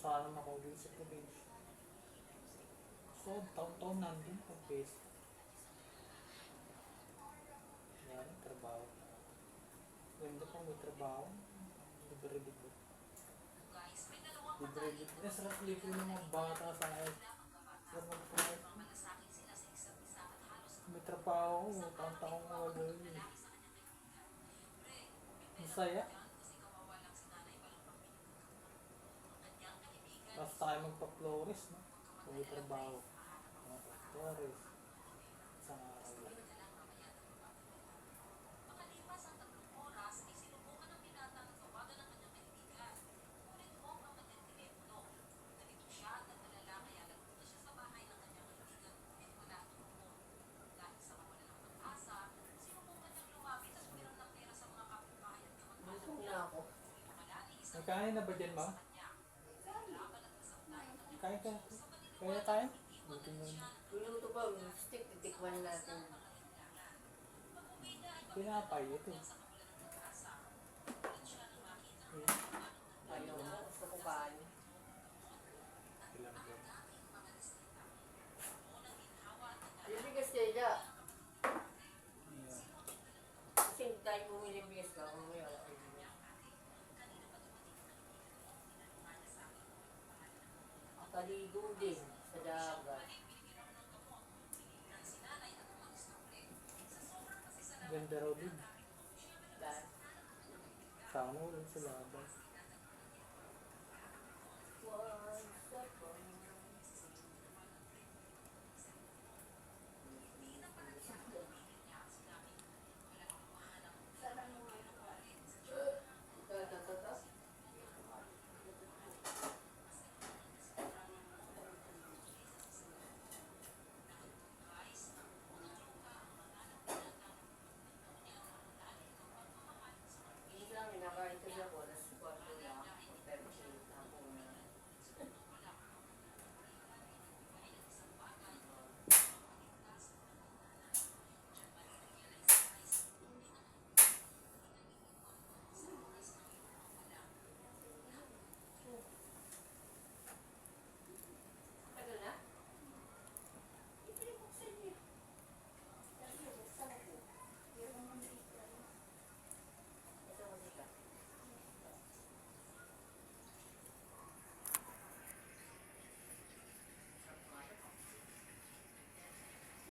sana makauwi sa probinsya. So, taon-taon nandun pag base. Yan, trabaho. Ganda pang may trabaho. Libre-libre. Libre-libre. Sarap libre ng mga bata sa akin. Sarap mag-try. May trabaho. Taon-taon ko wala yun. Masaya. Basta tayo magpa-flores, no? Kung may trabaho. Magpa-flores. Isang araw lang. Busog na ako. Nagkain na ba dyan, ma'am? Kain ka. Kaya tayo? Buti mo yun. Luluto pa, stick, titikman natin. Pinapay ito. Ayaw mo, gusto ko kain. Ilang ba? Libigas kayo dya. Yeah. Kasi tayo bumili bigas ka, kung may wala kayo bigas. Kaligo din sa dagat. Ganda raw din. Dahil Sana ulan sa labas.